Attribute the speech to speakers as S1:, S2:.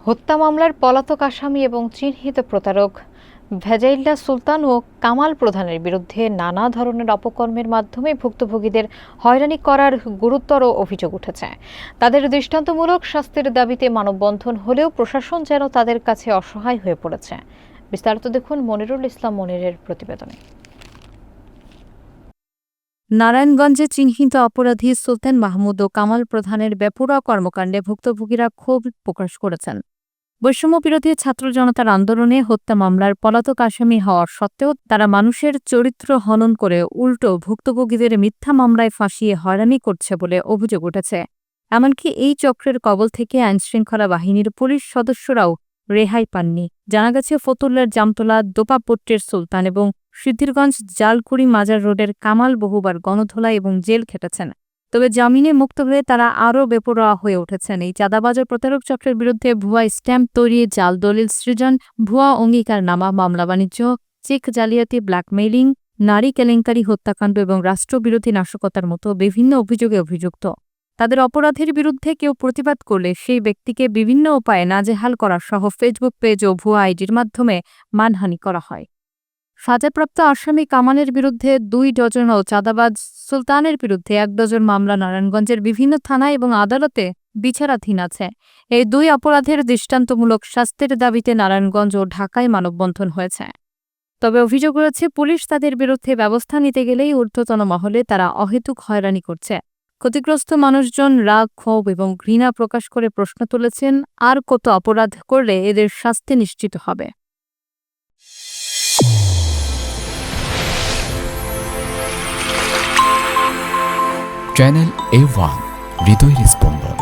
S1: হত্যা মামলার পলাতক আসামি এবং চিহ্নিত প্রতারক ভেজাইল্লা সুলতান ও কামাল প্রধানের বিরুদ্ধে নানা ধরনের অপকর্মের মাধ্যমে ভুক্তভোগীদের হয়রানি করার গুরুতর অভিযোগ উঠেছে। তাদের দৃষ্টান্তমূলক শাস্তির দাবিতে মানববন্ধন হলেও প্রশাসন যেন তাদের কাছে অসহায় হয়ে পড়েছে। বিস্তারিত দেখুন মনিরুল ইসলাম মনিরের প্রতিবেদনে।
S2: নারায়ণগঞ্জে চিহ্নিত অপরাধী সুলতান মাহমুদ ও কামাল প্রধানের বেপরোয়া কর্মকাণ্ডে ভুক্তভোগীরা ক্ষোভ প্রকাশ করেছেন। বৈষম্যবিরোধী ছাত্র জনতার আন্দোলনে হত্যা মামলার পলাতক আসামি হওয়ার সত্ত্বেও তারা মানুষের চরিত্র হনন করে উল্টো ভুক্তভোগীদের মিথ্যা মামলায় ফাঁসিয়ে হয়রানি করছে বলে অভিযোগ উঠেছে। এমনকি এই চক্রের কবল থেকে আইনশৃঙ্খলা বাহিনীর পুলিশ সদস্যরাও রেহাই পাননি। জানা গেছে, ফতুল্লার জামতলা দোপাপট্টের সুলতান এবং সিদ্ধিরগঞ্জ জালকুড়ি মাজার রোডের কামাল বহুবার গণধোলাই এবং জেল খেটেছেন। তবে জামিনে মুক্ত হয়ে তারা আরও বেপরোয়া হয়ে উঠেছেন। এই চাঁদাবাজ ও প্রতারক চক্রের বিরুদ্ধে ভুয়া স্ট্যাম্প তৈরি, জাল দলিল সৃজন, ভুয়া অঙ্গীকারনামা, মামলা বাণিজ্য, চেক জালিয়াতি, ব্ল্যাকমেইলিং, নারী কেলেঙ্কারি, হত্যাকাণ্ড এবং রাষ্ট্রবিরোধী নাশকতার মতো বিভিন্ন অভিযোগে অভিযুক্ত। তাদের অপরাধের বিরুদ্ধে কেউ প্রতিবাদ করলে সেই ব্যক্তিকে বিভিন্ন উপায়ে নাজেহাল করা সহ ফেসবুক পেজ ও ভুয়া আইডির মাধ্যমে মানহানি করা হয়। সাজাপ্রাপ্ত আসামি কামালের বিরুদ্ধে 2 ডজন ও চাঁদাবাজ সুলতানের বিরুদ্ধে 1 ডজন মামলা নারায়ণগঞ্জের বিভিন্ন থানায় এবং আদালতে বিচারাধীন আছে। এই 2 অপরাধের দৃষ্টান্তমূলক শাস্তির দাবিতে নারায়ণগঞ্জ ও ঢাকায় মানববন্ধন হয়েছে। তবে অভিযোগ রয়েছে, পুলিশ তাদের বিরুদ্ধে ব্যবস্থা নিতে গেলেই ঊর্ধ্বতন মহলে তারা অহেতুক হয়রানি করছে। ক্ষতিগ্রস্ত মানুষজন রাগ, ক্ষোভ এবং ঘৃণা প্রকাশ করে প্রশ্ন তুলেছেন, আর কত অপরাধ করলে এদের শাস্তি নিশ্চিত হবে।
S3: চ্যানেল A1 হৃদয়ের স্পন্দন।